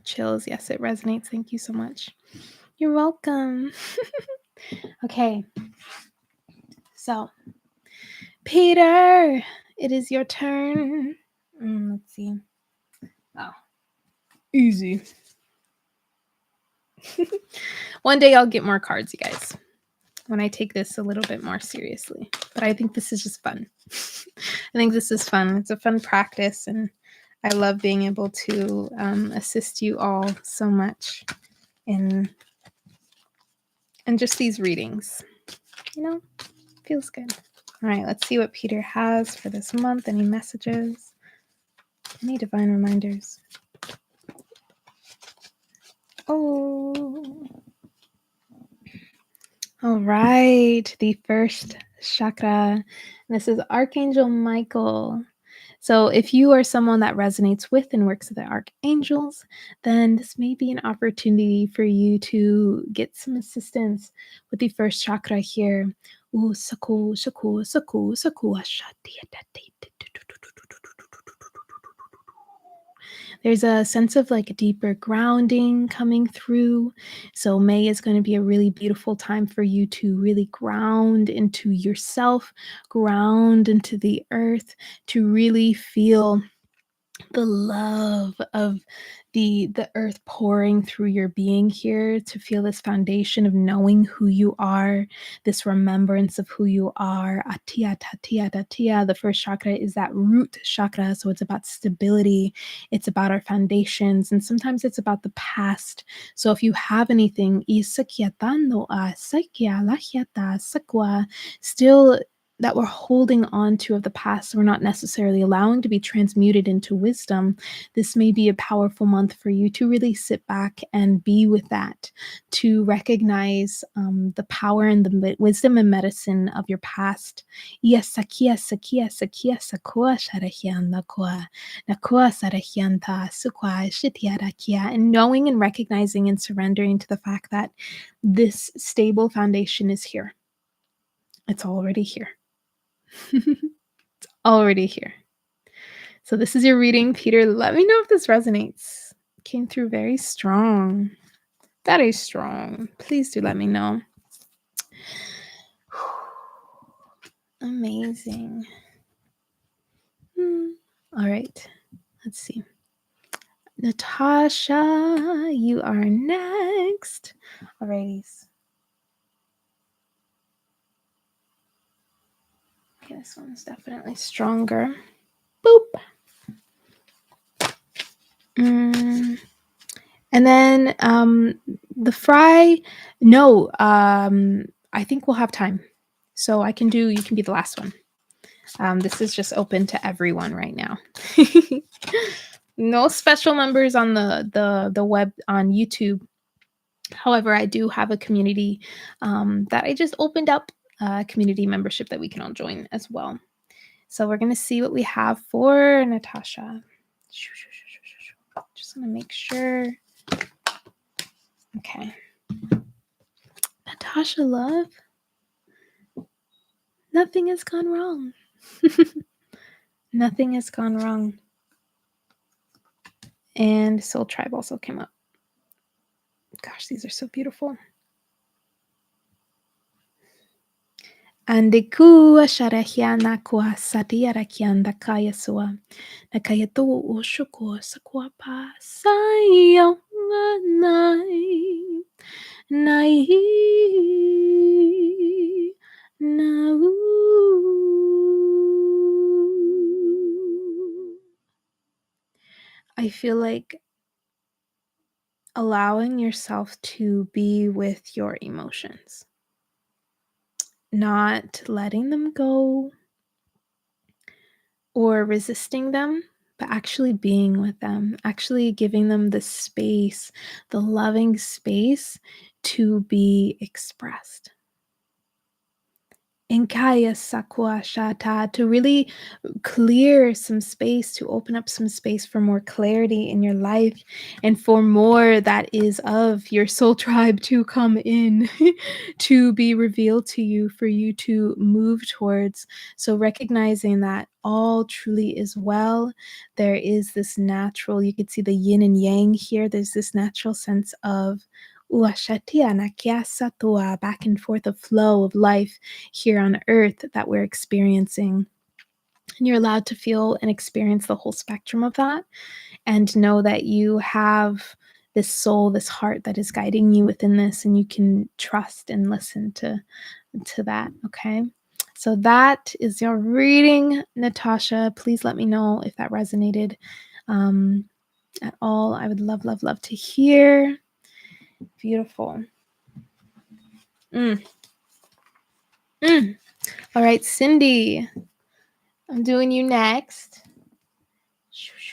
Chills. Yes, it resonates. Thank you so much. You're welcome. Okay, so Peter, it is your turn. Let's see. Oh, easy. One day I'll get more cards, you guys, when I take this a little bit more seriously. But I think this is just fun. I think this is fun. It's a fun practice, and I love being able to assist you all so much in just these readings. You know, feels good. All right, let's see what Peter has for this month. Any messages? Any divine reminders? Oh. All right, the first chakra. This is Archangel Michael. So, if you are someone that resonates with and works with the archangels, then this may be an opportunity for you to get some assistance with the first chakra here. Ooh, saku, saku, saku, saku, ashati, atati, there's a sense of like deeper grounding coming through. So, May is going to be a really beautiful time for you to really ground into yourself, ground into the earth, to really feel the love of the earth pouring through your being here, to feel this foundation of knowing who you are, this remembrance of who you are. Atia tatia tatia. The first chakra is that root chakra, so it's about stability, it's about our foundations, and sometimes it's about the past. So if you have anything isakiatano a sakia lahiata sakwa, still that we're holding on to of the past, we're not necessarily allowing to be transmuted into wisdom, this may be a powerful month for you to really sit back and be with that, to recognize the power and the wisdom and medicine of your past. Yes, sakia, sakia, sakia, sakua, sharahian, nakua, nakua, sarahianta, sukwa, shitiarakia, and knowing and recognizing and surrendering to the fact that this stable foundation is here. It's already here. Already here. So this is your reading, Peter. Let me know if this resonates. Came through very strong. That is strong. Please do let me know. Amazing. All right. Let's see. Natasha, you are next. Alrighties. Okay, this one's definitely stronger. Boop. And then the fry, no, I think we'll have time. So you can be the last one. This is just open to everyone right now. No special members on the web on YouTube. However, I do have a community that I just opened up, community membership that we can all join as well. So we're gonna see what we have for Natasha. Just gonna make sure. Okay. Natasha, love. Nothing has gone wrong. Nothing has gone wrong. And Soul Tribe also came up. Gosh, these are so beautiful. Andeku sharahiana kwa satira kianda kaya sua. Nakaya to ushoko sakwapa sayo nai. Nai na. I feel like allowing yourself to be with your emotions, not letting them go or resisting them, but actually being with them, actually giving them the space, the loving space to be expressed. Inkaya sakua shata, to really clear some space, to open up some space for more clarity in your life and for more that is of your soul tribe to come in, to be revealed to you, for you to move towards. So recognizing that all truly is well. There is this natural, you could see the yin and yang here. There's this natural sense of back and forth of flow of life here on earth that we're experiencing. And you're allowed to feel and experience the whole spectrum of that, and know that you have this soul, this heart that is guiding you within this, and you can trust and listen to that. Okay. So that is your reading, Natasha. Please let me know if that resonated at all. I would love, love, love to hear. Beautiful. All right, Cindy, I'm doing you next.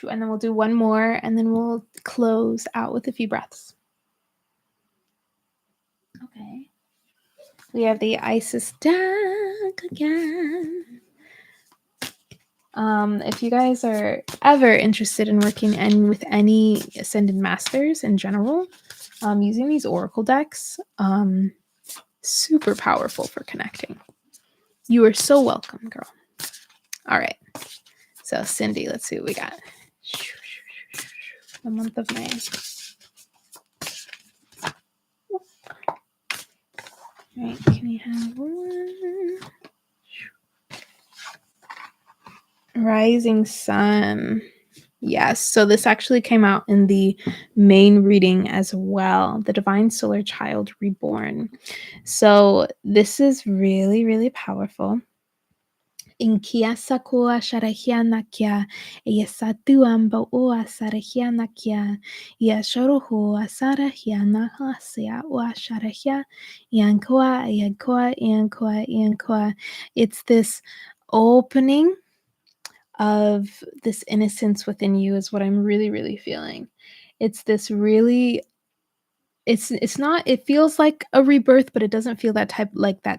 And then we'll do one more, and then we'll close out with a few breaths. Okay. We have the Isis deck again. If you guys are ever interested in working with any Ascended Masters in general, using these Oracle decks, super powerful for connecting. You are so welcome, girl. All right. So, Cindy, let's see what we got. The month of May. All right, can we have one? Rising Sun. Yes, so this actually came out in the main reading as well, the Divine Solar Child Reborn. So this is really, really powerful. Inkia sakua sharahianakia, yasatuamba ua sarahianakia, yashorohu asarahiana hasia ua sharahia, yankoa. It's this opening of this innocence within you is what I'm really, really feeling. It's this really, it's not, it feels like a rebirth, but it doesn't feel that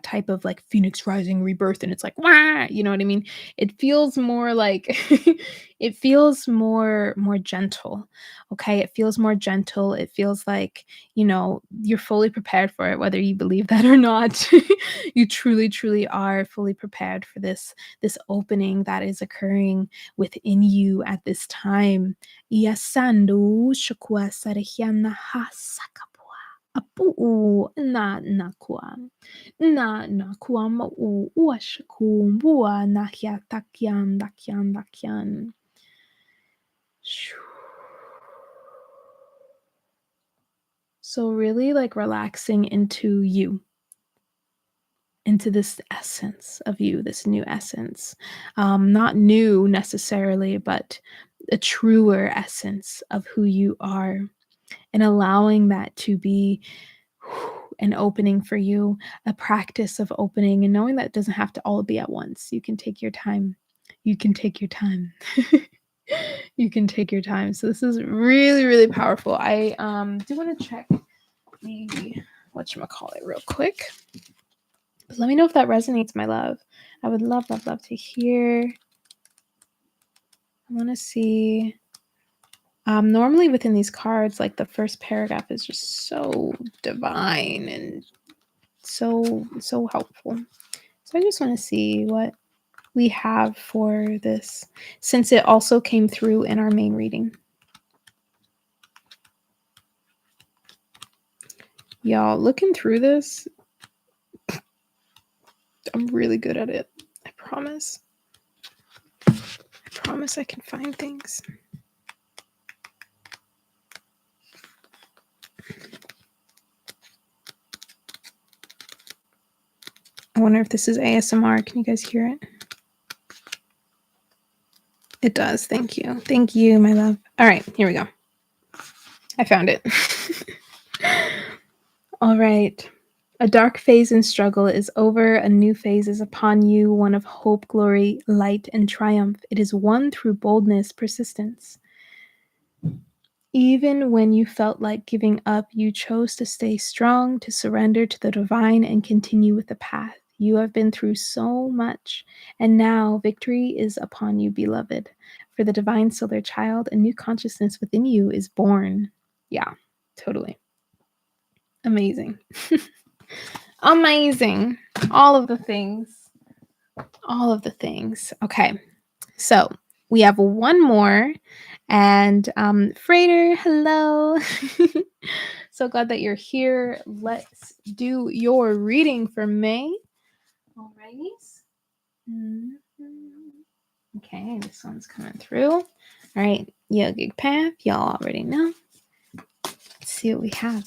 type of like phoenix rising rebirth, and it's like, wah, you know what I mean? It feels more like it feels more gentle. Okay, it feels more gentle. It feels like, you're fully prepared for it, whether you believe that or not. You truly, truly are fully prepared for this opening that is occurring within you at this time. Iasandu shukwa sarahiana hasakapua. Apu'u na nakua. Na nakua ma'u uashaku bua nahia takian dakian dakian. Shoo. So really like relaxing into this essence of you, this new essence. Not new necessarily, but a truer essence of who you are, and allowing that to be an opening for you, a practice of opening, and knowing that it doesn't have to all be at once. You can take your time. You can take your time. You can take your time. So this is really, really powerful. I do want to check the whatchamacallit real quick. But let me know if that resonates, my love. I would love, love, love to hear. I want to see. Normally within these cards, like the first paragraph is just so divine and so helpful. So I just want to see what we have for this, since it also came through in our main reading. Y'all, looking through this, I'm really good at it. I promise. I promise I can find things. I wonder if this is ASMR. Can you guys hear it? It does. Thank you. Thank you, my love. All right, here we go. I found it. All right. A dark phase and struggle is over. A new phase is upon you, one of hope, glory, light, and triumph. It is won through boldness, persistence. Even when you felt like giving up, you chose to stay strong, to surrender to the divine, and continue with the path. You have been through so much, and now victory is upon you, beloved. For the divine solar child, a new consciousness within you is born. Yeah, totally. Amazing. Amazing. All of the things. All of the things. Okay. So we have one more. And Freighter, hello. So glad that you're here. Let's do your reading for May. Alrighty. Okay, this one's coming through. All right, Yogic Path, y'all already know. Let's see what we have.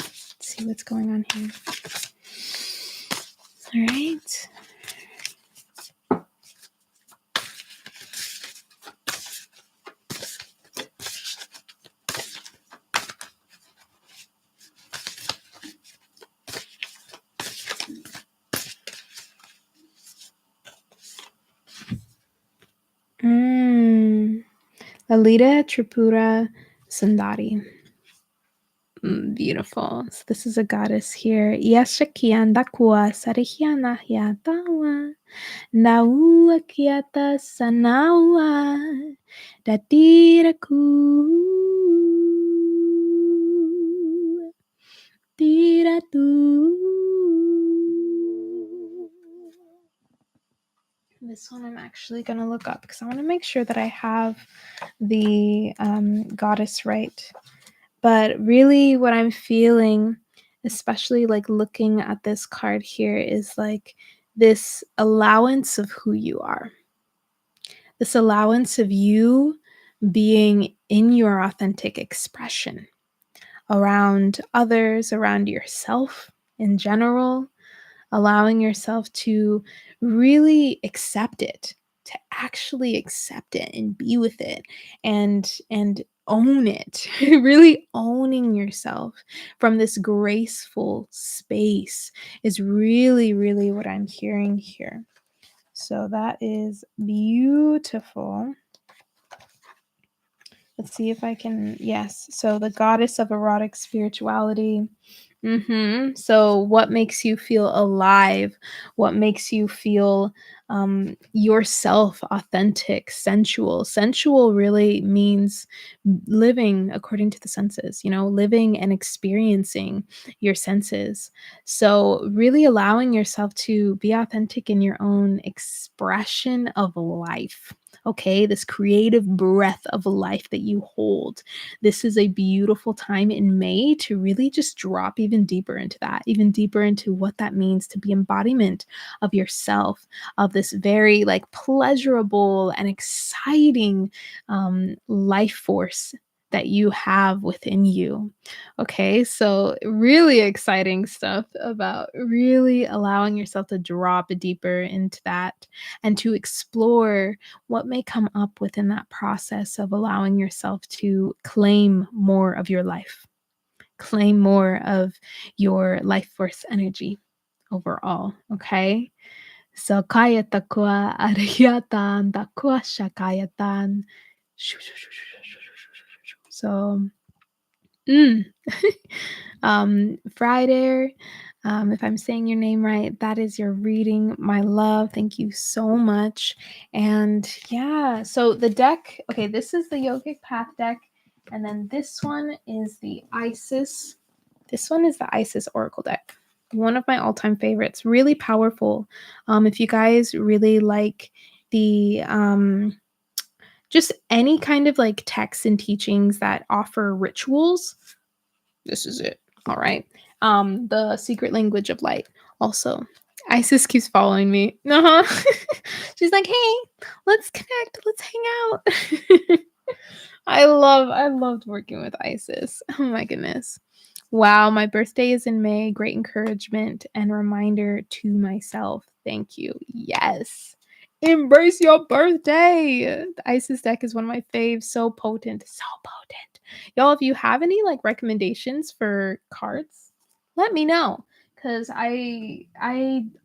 Let's see what's going on here. All right. Lolita Tripura Sundari. Beautiful. So this is a goddess here. Yashakianda kua sarihiana hiatawa. Naua kiata sanawa. Datiraku. Tiratu. This one I'm actually going to look up because I want to make sure that I have the goddess right. But really what I'm feeling, especially like looking at this card here, is like this allowance of who you are. This allowance of you being in your authentic expression around others, around yourself in general, allowing yourself to really accept it, to actually accept it and be with it and own it. Really owning yourself from this graceful space is really, really what I'm hearing here. So that is beautiful. Let's see if I can. Yes. So the goddess of erotic spirituality. So what makes you feel alive? What makes you feel yourself, authentic, sensual? Sensual really means living according to the senses, living and experiencing your senses. So really allowing yourself to be authentic in your own expression of life. okay? This creative breath of life that you hold. This is a beautiful time in May to really just drop even deeper into that, even deeper into what that means to be embodiment of yourself, of this very like pleasurable and exciting life force that you have within you. Okay, so really exciting stuff about really allowing yourself to drop deeper into that and to explore what may come up within that process of allowing yourself to claim more of your life, claim more of your life force energy overall. Okay. So kaya takwa ariyatan takwa shakayatan. So mm. Friday, if I'm saying your name right, that is your reading, my love. Thank you so much. And yeah, so the deck, okay, this is the Yogic Path deck, and then this one is the Isis. This one is the Isis Oracle deck. One of my all-time favorites, really powerful. If you guys really like the just any kind of like texts and teachings that offer rituals, this is it. All right. The secret language of light. Also, Isis keeps following me. Uh-huh. She's like, hey, let's connect. Let's hang out. I loved working with Isis. Oh my goodness. Wow, my birthday is in May. Great encouragement and reminder to myself. Thank you. Yes. Embrace your birthday. The Isis deck is one of my faves. So potent. So potent. Y'all, if you have any like recommendations for cards, let me know. Cause I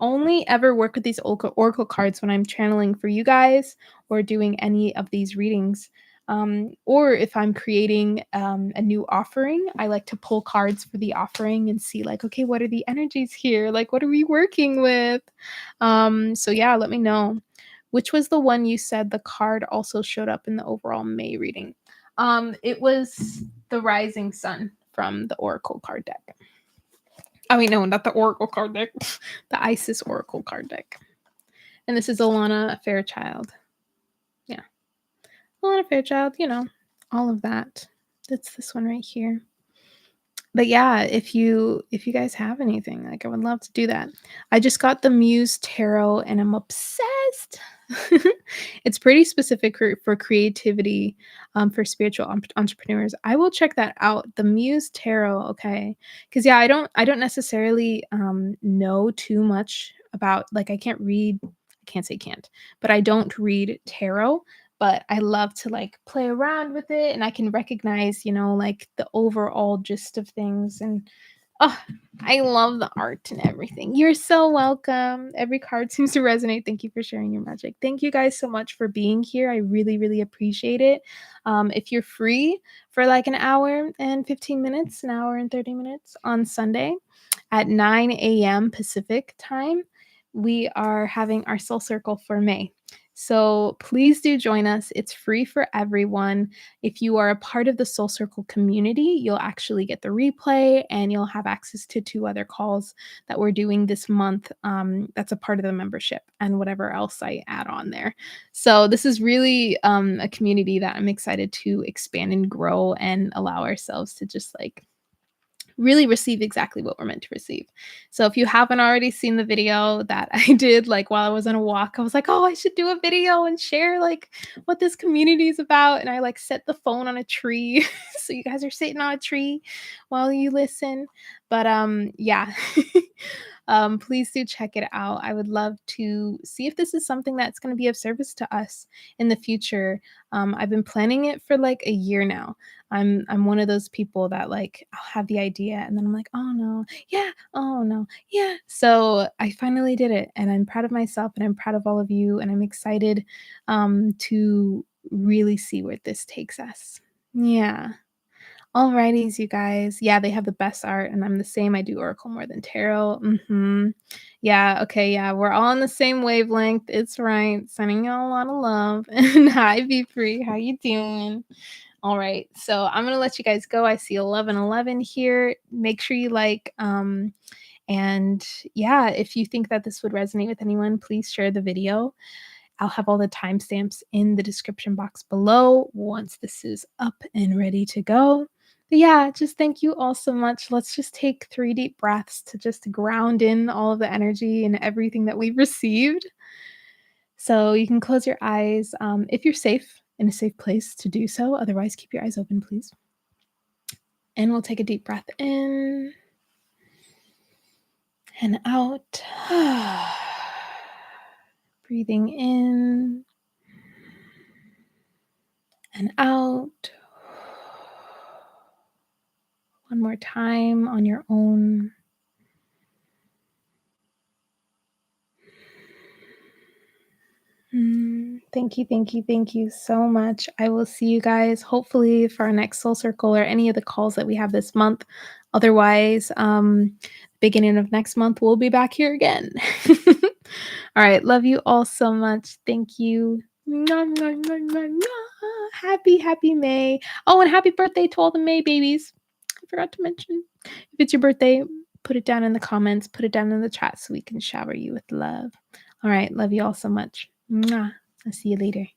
only ever work with these oracle cards when I'm channeling for you guys or doing any of these readings. Or if I'm creating a new offering, I like to pull cards for the offering and see, like, okay, what are the energies here? Like, what are we working with? So, yeah, let me know. Which was the one you said the card also showed up in the overall May reading? It was the Rising Sun from the Oracle card deck. I mean, no, not the Oracle card deck, the Isis Oracle card deck. And this is Alana Fairchild. Yeah. Alana Fairchild, all of that. That's this one right here. But yeah, if you guys have anything, like I would love to do that. I just got the Muse Tarot and I'm obsessed. It's pretty specific for creativity, for spiritual entrepreneurs. I will check that out. The Muse Tarot, okay? Because yeah, I don't necessarily know too much about like I can't read. I can't say can't, but I don't read tarot, but I love to like play around with it and I can recognize, like the overall gist of things. And oh, I love the art and everything. You're so welcome. Every card seems to resonate. Thank you for sharing your magic. Thank you guys so much for being here. I really, really appreciate it. If you're free for like an hour and 15 minutes, an hour and 30 minutes on Sunday at 9 a.m. Pacific time, we are having our soul circle for May. So please do join us. It's free for everyone. If you are a part of the Soul Circle community, you'll actually get the replay and you'll have access to 2 other calls that we're doing this month. That's a part of the membership and whatever else I add on there. So this is really a community that I'm excited to expand and grow and allow ourselves to just like really receive exactly what we're meant to receive. So if you haven't already seen the video that I did like while I was on a walk, I was like, "Oh, I should do a video and share like what this community is about." And I like set the phone on a tree. So you guys are sitting on a tree while you listen. But yeah. Please do check it out. I would love to see if this is something that's going to be of service to us in the future. I've been planning it for like a year now. I'm one of those people that like I'll have the idea and then I'm like, oh no, yeah, oh no, yeah. So I finally did it and I'm proud of myself and I'm proud of all of you and I'm excited to really see where this takes us. Yeah. Alrighties, you guys. Yeah, they have the best art, and I'm the same. I do Oracle more than Tarot. Yeah, okay, yeah, we're all on the same wavelength. It's right. Sending y'all a lot of love. And hi, Be Free. How you doing? All right, so I'm gonna let you guys go. I see 11:11 here. Make sure you like, and yeah, if you think that this would resonate with anyone, please share the video. I'll have all the timestamps in the description box below once this is up and ready to go. But yeah, just thank you all so much. Let's just take 3 deep breaths to just ground in all of the energy and everything that we've received. So you can close your eyes if you're safe in a safe place to do so. Otherwise, keep your eyes open, please. And we'll take a deep breath in and out. Breathing in and out. One more time on your own. Thank you so much. I will see you guys hopefully for our next Soul Circle or any of the calls that we have this month. Otherwise, beginning of next month, we'll be back here again. All right. Love you all so much. Thank you. Mwah, mwah, mwah, mwah, mwah. Happy, happy May. Oh, and happy birthday to all the May babies. I forgot to mention. If it's your birthday, put it down in the comments, put it down in the chat so we can shower you with love. All right. Love you all so much. Mwah. I'll see you later.